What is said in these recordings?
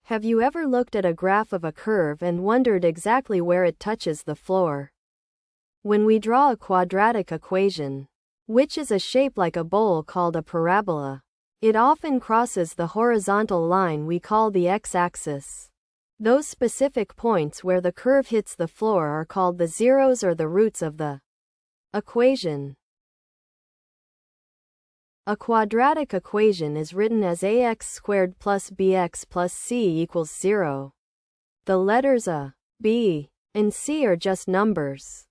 Have you ever looked at a graph of a curve and wondered exactly where it touches the floor? When we draw a quadratic equation, which is a shape like a bowl called a parabola, it often crosses the horizontal line we call the x-axis. Those specific points where the curve hits the floor are called the zeros or the roots of the equation. A quadratic equation is written as ax squared plus bx plus c equals 0. The letters a, b, and c are just numbers.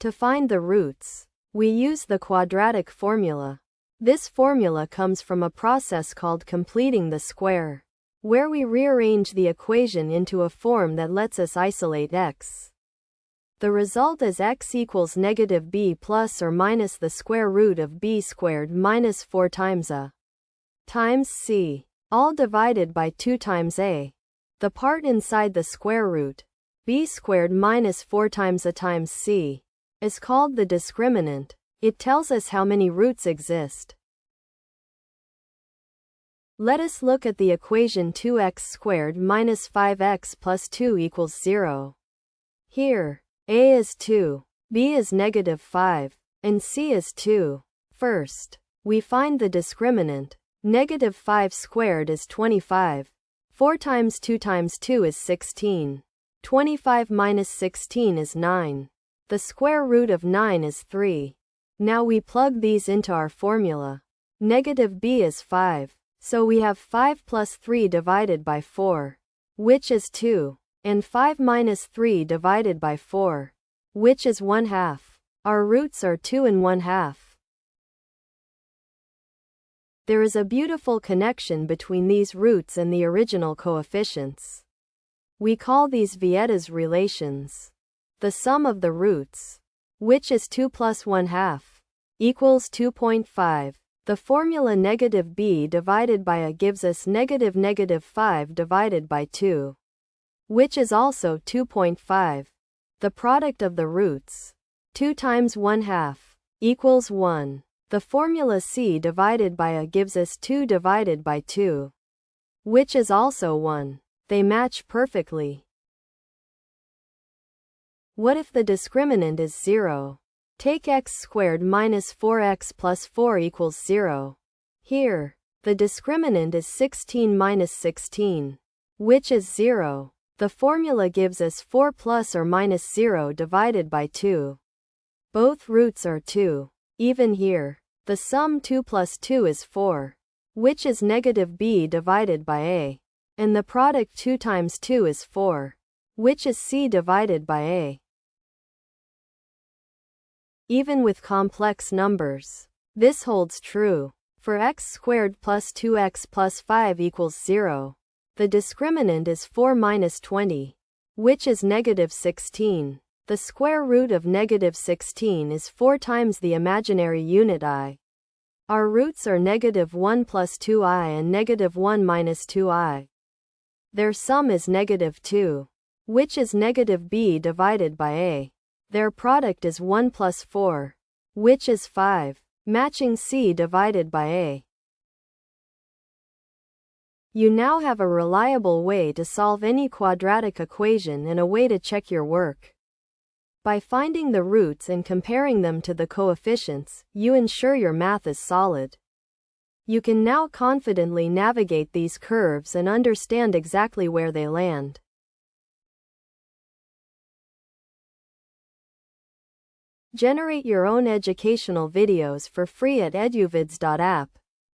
To find the roots, we use the quadratic formula. This formula comes from a process called completing the square, where we rearrange the equation into a form that lets us isolate x. The result is x equals negative b plus or minus the square root of b squared minus 4 times a times c, all divided by 2 times a. The part inside the square root, b squared minus 4 times a times c, is called the discriminant. It tells us how many roots exist. Let us look at the equation 2x squared minus 5x plus 2 equals 0. Here, a is 2, b is negative 5, and c is 2. First, we find the discriminant. Negative 5 squared is 25. 4 times 2 times 2 is 16. 25 minus 16 is 9. The square root of 9 is 3. Now we plug these into our formula. Negative b is 5, so we have 5 plus 3 divided by 4, which is 2. And 5 minus 3 divided by 4, which is 1/2. Our roots are 2 and 1/2. There is a beautiful connection between these roots and the original coefficients. We call these Vieta's relations. The sum of the roots, which is 2 plus 1/2, equals 2.5. The formula negative b divided by a gives us negative 5 divided by 2. Which is also 2.5. The product of the roots, 2 times 1/2, equals 1. The formula c divided by a gives us 2 divided by 2. Which is also 1. They match perfectly. What if the discriminant is 0? Take x squared minus 4x plus 4 equals 0. Here, the discriminant is 16 minus 16, which is 0. The formula gives us 4 plus or minus 0 divided by 2. Both roots are 2. Even here, the sum 2 plus 2 is 4, which is negative b divided by a. And the product 2 times 2 is 4, which is c divided by a. Even with complex numbers, this holds true. For x squared plus 2x plus 5 equals 0. The discriminant is 4 minus 20, which is negative 16. The square root of negative 16 is 4 times the imaginary unit I. Our roots are negative 1 plus 2i and negative 1 minus 2i. Their sum is negative 2, which is negative b divided by a. Their product is 1 plus 4, which is 5, matching c divided by a. You now have a reliable way to solve any quadratic equation and a way to check your work. By finding the roots and comparing them to the coefficients, you ensure your math is solid. You can now confidently navigate these curves and understand exactly where they land. Generate your own educational videos for free at eduvids.app.